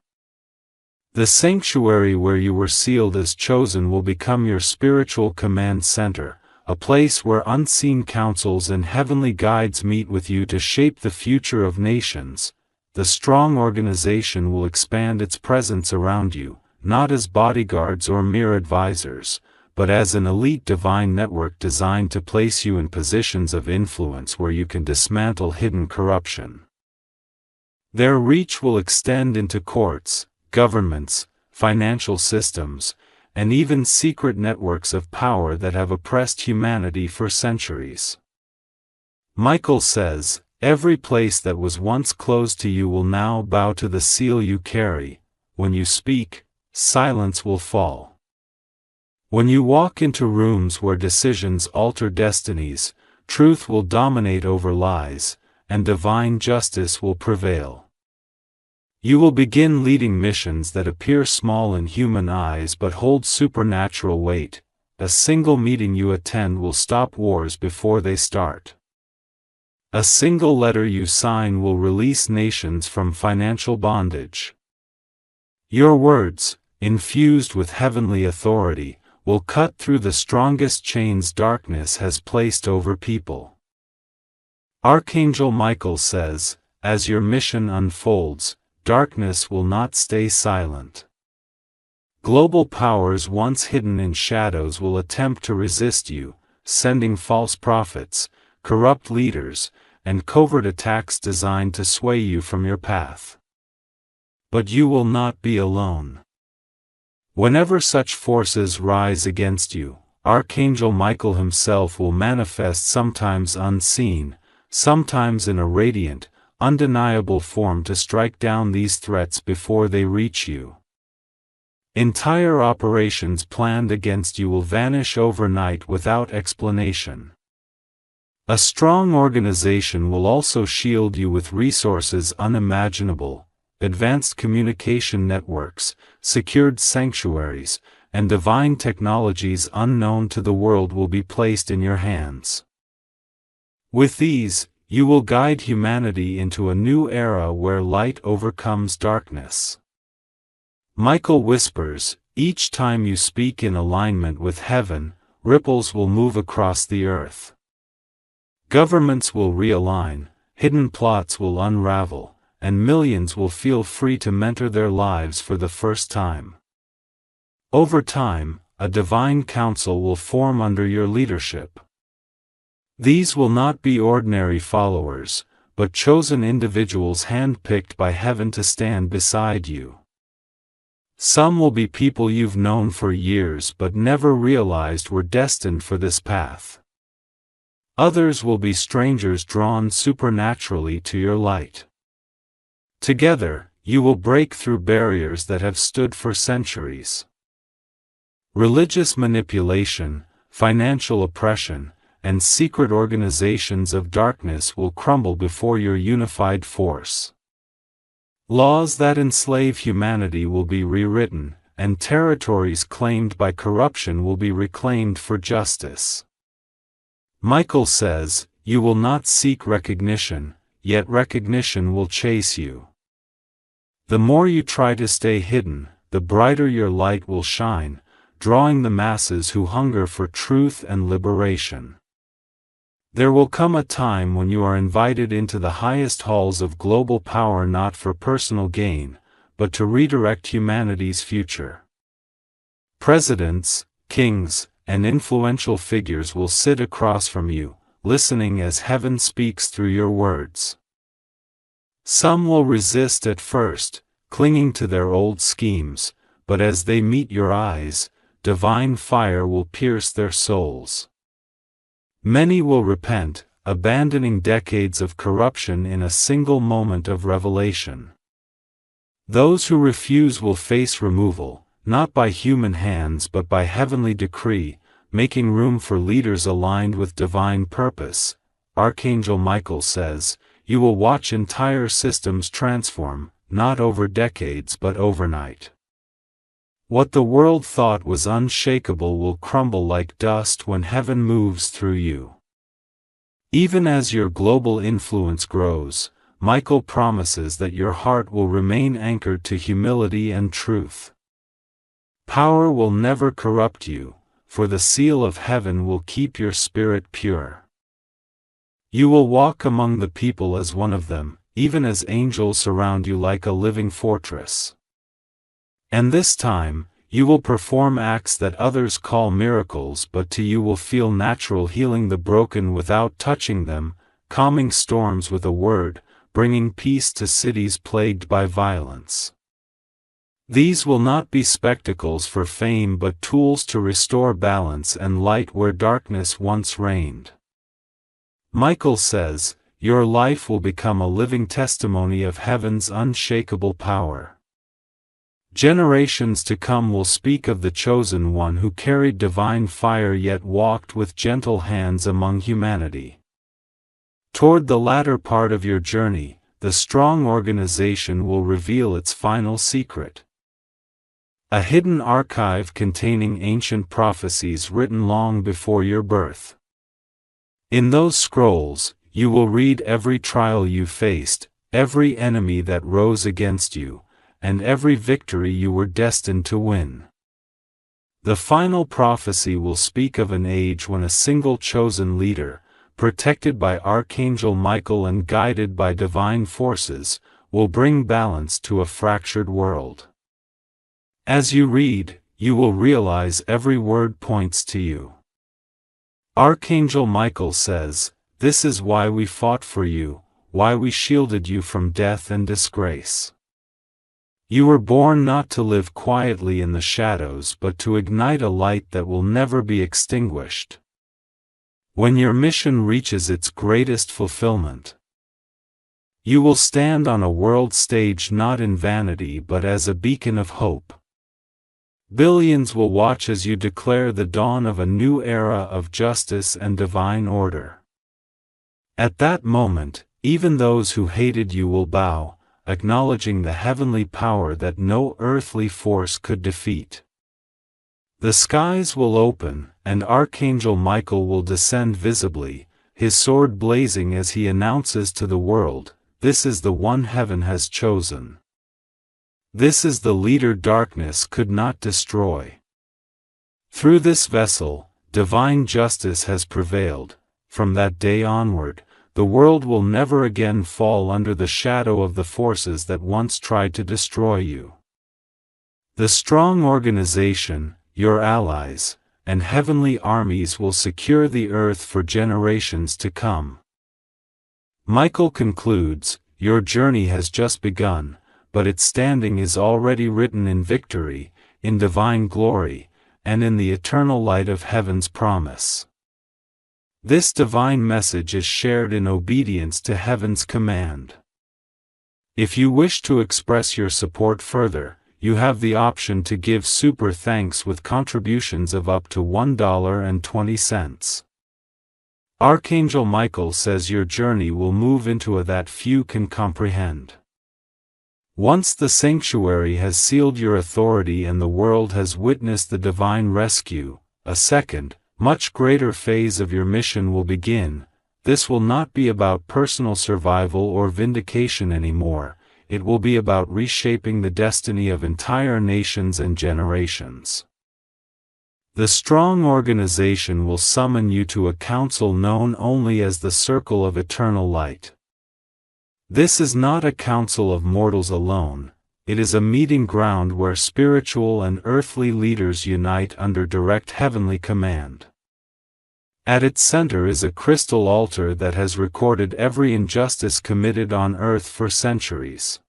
The sanctuary where you were sealed as chosen will become your spiritual command center, a place where unseen counsels and heavenly guides meet with you to shape the future of nations. The strong organization will expand its presence around you, not as bodyguards or mere advisors, but as an elite divine network designed to place you in positions of influence where you can dismantle hidden corruption. Their reach will extend into courts, governments, financial systems, and even secret networks of power that have oppressed humanity for centuries. Michael says, every place that was once closed to you will now bow to the seal you carry. When you speak, silence will fall. When you walk into rooms where decisions alter destinies, truth will dominate over lies, and divine justice will prevail. You will begin leading missions that appear small in human eyes but hold supernatural weight. A single meeting you attend will stop wars before they start. A single letter you sign will release nations from financial bondage. Your words, infused with heavenly authority, will cut through the strongest chains darkness has placed over people. Archangel Michael says, as your mission unfolds, darkness will not stay silent. Global powers once hidden in shadows will attempt to resist you, sending false prophets, corrupt leaders, and covert attacks designed to sway you from your path. But you will not be alone. Whenever such forces rise against you, Archangel Michael himself will manifest, sometimes unseen, sometimes in a radiant, undeniable form, to strike down these threats before they reach you. Entire operations planned against you will vanish overnight without explanation. A strong organization will also shield you with resources unimaginable. Advanced communication networks, secured sanctuaries, and divine technologies unknown to the world will be placed in your hands. With these, you will guide humanity into a new era where light overcomes darkness. Michael whispers, each time you speak in alignment with heaven, ripples will move across the earth. Governments will realign, hidden plots will unravel, and millions will feel free to mentor their lives for the first time. Over time, a divine council will form under your leadership. These will not be ordinary followers, but chosen individuals handpicked by heaven to stand beside you. Some will be people you've known for years but never realized were destined for this path. Others will be strangers drawn supernaturally to your light. Together, you will break through barriers that have stood for centuries. Religious manipulation, financial oppression, and secret organizations of darkness will crumble before your unified force. Laws that enslave humanity will be rewritten, and territories claimed by corruption will be reclaimed for justice. Michael says, you will not seek recognition, yet recognition will chase you. The more you try to stay hidden, the brighter your light will shine, drawing the masses who hunger for truth and liberation. There will come a time when you are invited into the highest halls of global power, not for personal gain, but to redirect humanity's future. Presidents, kings, and influential figures will sit across from you, listening as heaven speaks through your words. Some will resist at first, clinging to their old schemes, but as they meet your eyes, divine fire will pierce their souls. Many will repent, abandoning decades of corruption in a single moment of revelation. Those who refuse will face removal, not by human hands but by heavenly decree, making room for leaders aligned with divine purpose. Archangel Michael says, "You will watch entire systems transform, not over decades but overnight. What the world thought was unshakable will crumble like dust when heaven moves through you." Even as your global influence grows, Michael promises that your heart will remain anchored to humility and truth. Power will never corrupt you, for the seal of heaven will keep your spirit pure. You will walk among the people as one of them, even as angels surround you like a living fortress. And this time, you will perform acts that others call miracles, but to you will feel natural, healing the broken without touching them, calming storms with a word, bringing peace to cities plagued by violence. These will not be spectacles for fame but tools to restore balance and light where darkness once reigned. Michael says, your life will become a living testimony of heaven's unshakable power. Generations to come will speak of the chosen one who carried divine fire yet walked with gentle hands among humanity. Toward the latter part of your journey, the strong organization will reveal its final secret. A hidden archive containing ancient prophecies written long before your birth. In those scrolls, you will read every trial you faced, every enemy that rose against you, and every victory you were destined to win. The final prophecy will speak of an age when a single chosen leader, protected by Archangel Michael and guided by divine forces, will bring balance to a fractured world. As you read, you will realize every word points to you. Archangel Michael says, "This is why we fought for you, why we shielded you from death and disgrace. You were born not to live quietly in the shadows but to ignite a light that will never be extinguished. When your mission reaches its greatest fulfillment, you will stand on a world stage not in vanity but as a beacon of hope. Billions will watch as you declare the dawn of a new era of justice and divine order. At that moment, even those who hated you will bow, acknowledging the heavenly power that no earthly force could defeat. The skies will open, and Archangel Michael will descend visibly, his sword blazing as he announces to the world, "This is the one heaven has chosen. This is the leader darkness could not destroy." Through this vessel, divine justice has prevailed. From that day onward, the world will never again fall under the shadow of the forces that once tried to destroy you. The strong organization, your allies, and heavenly armies will secure the earth for generations to come. Michael concludes, your journey has just begun, but its standing is already written in victory, in divine glory, and in the eternal light of heaven's promise. This divine message is shared in obedience to heaven's command. If you wish to express your support further, you have the option to give super thanks with contributions of up to $1.20. Archangel Michael says your journey will move into a that few can comprehend. Once the sanctuary has sealed your authority and the world has witnessed the divine rescue, a second, much greater phase of your mission will begin. This will not be about personal survival or vindication anymore, it will be about reshaping the destiny of entire nations and generations. The strong organization will summon you to a council known only as the Circle of Eternal Light. This is not a council of mortals alone, it is a meeting ground where spiritual and earthly leaders unite under direct heavenly command. At its center is a crystal altar that has recorded every injustice committed on earth for centuries.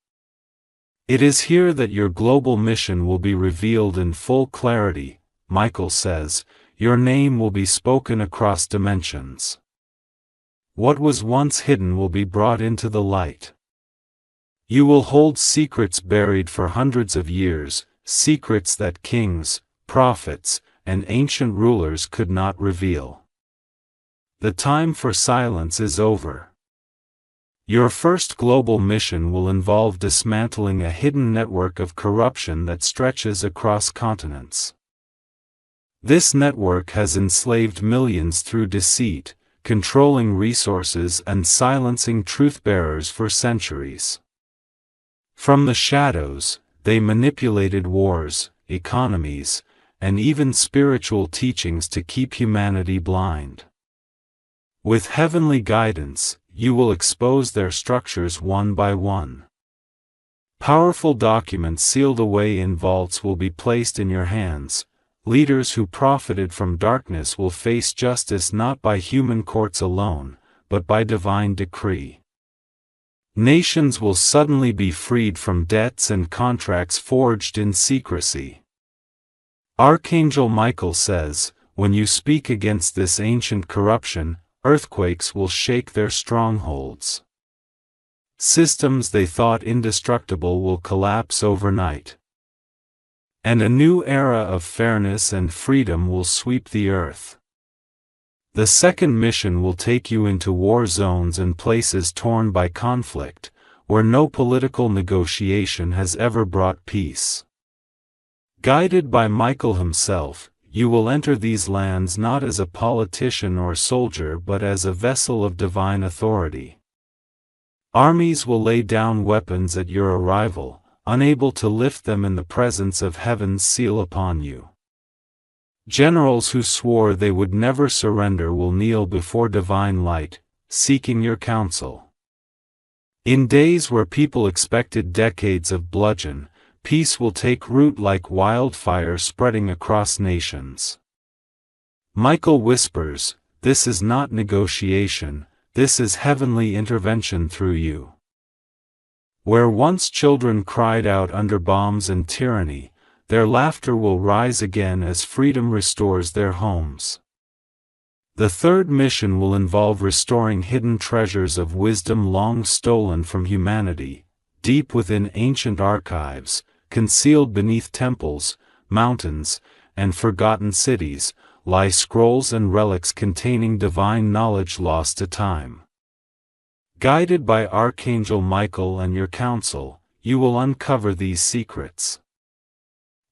It is here that your global mission will be revealed in full clarity, Michael says, your name will be spoken across dimensions. What was once hidden will be brought into the light. You will hold secrets buried for hundreds of years, secrets that kings, prophets, and ancient rulers could not reveal. The time for silence is over. Your first global mission will involve dismantling a hidden network of corruption that stretches across continents. This network has enslaved millions through deceit, controlling resources and silencing truth-bearers for centuries. From the shadows, they manipulated wars, economies, and even spiritual teachings to keep humanity blind. With heavenly guidance, you will expose their structures one by one. Powerful documents sealed away in vaults will be placed in your hands. Leaders who profited from darkness will face justice not by human courts alone, but by divine decree. Nations will suddenly be freed from debts and contracts forged in secrecy. Archangel Michael says, when you speak against this ancient corruption, earthquakes will shake their strongholds. Systems they thought indestructible will collapse overnight. And a new era of fairness and freedom will sweep the earth. The second mission will take you into war zones and places torn by conflict, where no political negotiation has ever brought peace. Guided by Michael himself, you will enter these lands not as a politician or soldier but as a vessel of divine authority. Armies will lay down weapons at your arrival, unable to lift them in the presence of heaven's seal upon you. Generals who swore they would never surrender will kneel before divine light, seeking your counsel. In days where people expected decades of bloodshed, peace will take root like wildfire spreading across nations. Michael whispers, this is not negotiation, this is heavenly intervention through you. Where once children cried out under bombs and tyranny, their laughter will rise again as freedom restores their homes. The third mission will involve restoring hidden treasures of wisdom long stolen from humanity, deep within ancient archives, concealed beneath temples, mountains, and forgotten cities, lie scrolls and relics containing divine knowledge lost to time. Guided by Archangel Michael and your counsel, you will uncover these secrets.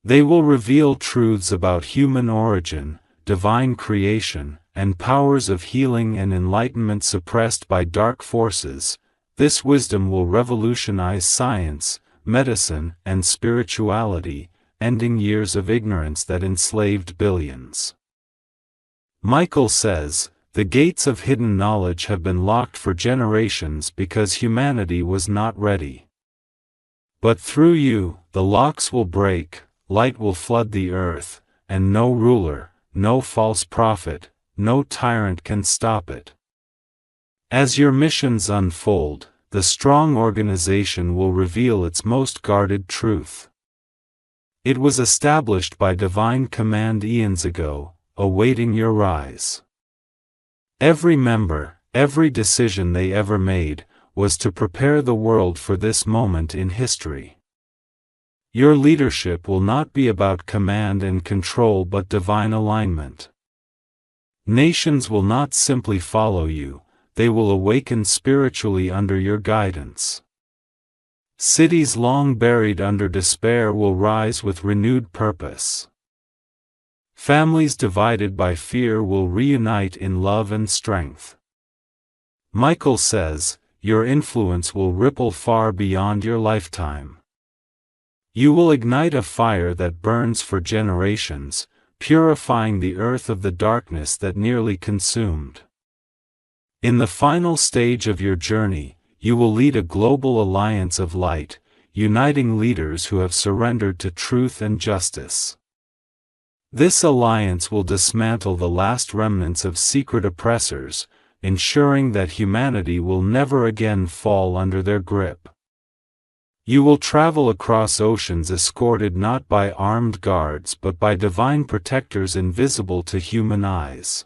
They will reveal truths about human origin, divine creation, and powers of healing and enlightenment suppressed by dark forces. This wisdom will revolutionize science, medicine, and spirituality, ending years of ignorance that enslaved billions. Michael says, the gates of hidden knowledge have been locked for generations because humanity was not ready. But through you, the locks will break, light will flood the earth, and no ruler, no false prophet, no tyrant can stop it. As your missions unfold, the strong organization will reveal its most guarded truth. It was established by divine command eons ago, awaiting your rise. Every member, every decision they ever made, was to prepare the world for this moment in history. Your leadership will not be about command and control but divine alignment. Nations will not simply follow you, they will awaken spiritually under your guidance. Cities long buried under despair will rise with renewed purpose. Families divided by fear will reunite in love and strength. Michael says, your influence will ripple far beyond your lifetime. You will ignite a fire that burns for generations, purifying the earth of the darkness that nearly consumed. In the final stage of your journey, you will lead a global alliance of light, uniting leaders who have surrendered to truth and justice. This alliance will dismantle the last remnants of secret oppressors, ensuring that humanity will never again fall under their grip. You will travel across oceans escorted not by armed guards but by divine protectors invisible to human eyes.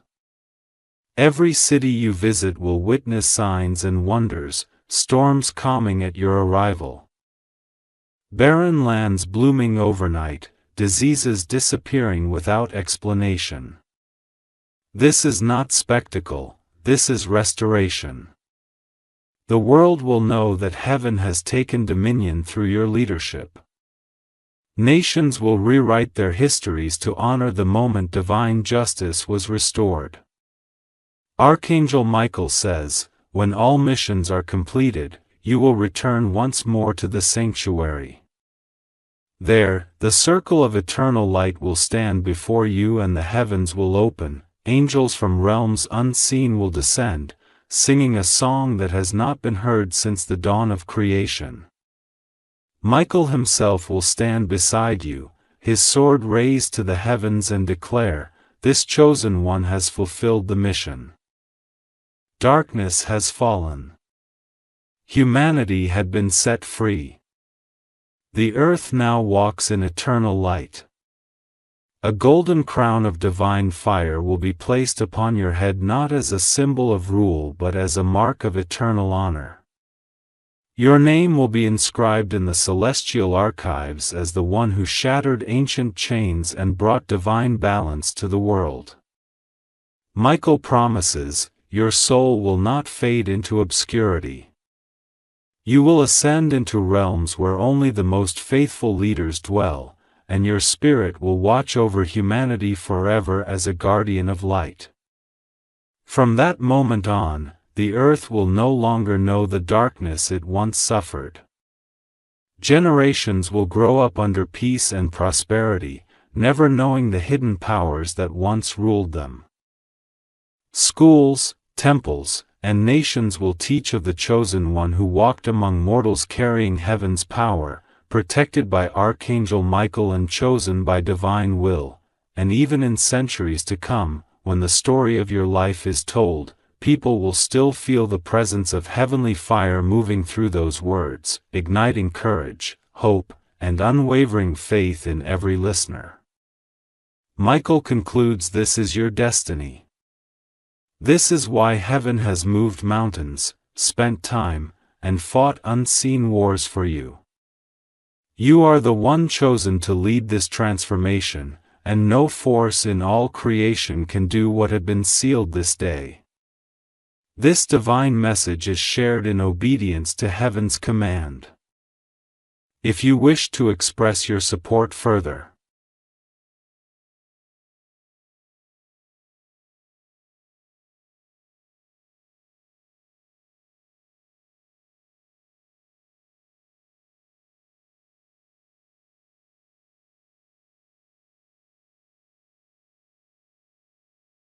Every city you visit will witness signs and wonders, storms calming at your arrival. Barren lands blooming overnight, diseases disappearing without explanation. This is not spectacle, this is restoration. The world will know that heaven has taken dominion through your leadership. Nations will rewrite their histories to honor the moment divine justice was restored. Archangel Michael says, when all missions are completed, you will return once more to the sanctuary. There, the circle of eternal light will stand before you and the heavens will open, angels from realms unseen will descend, singing a song that has not been heard since the dawn of creation. Michael himself will stand beside you, his sword raised to the heavens and declare, this chosen one has fulfilled the mission. Darkness has fallen. Humanity had been set free. The earth now walks in eternal light. A golden crown of divine fire will be placed upon your head not as a symbol of rule but as a mark of eternal honor. Your name will be inscribed in the celestial archives as the one who shattered ancient chains and brought divine balance to the world. Michael promises, your soul will not fade into obscurity. You will ascend into realms where only the most faithful leaders dwell, and your spirit will watch over humanity forever as a guardian of light. From that moment on, the earth will no longer know the darkness it once suffered. Generations will grow up under peace and prosperity, never knowing the hidden powers that once ruled them. Schools, temples, and nations will teach of the chosen one who walked among mortals carrying heaven's power, protected by Archangel Michael and chosen by divine will, and even in centuries to come, when the story of your life is told, people will still feel the presence of heavenly fire moving through those words, igniting courage, hope, and unwavering faith in every listener. Michael concludes, this is your destiny. This is why heaven has moved mountains, spent time, and fought unseen wars for you. You are the one chosen to lead this transformation, and no force in all creation can do what had been sealed this day. This divine message is shared in obedience to heaven's command. If you wish to express your support further,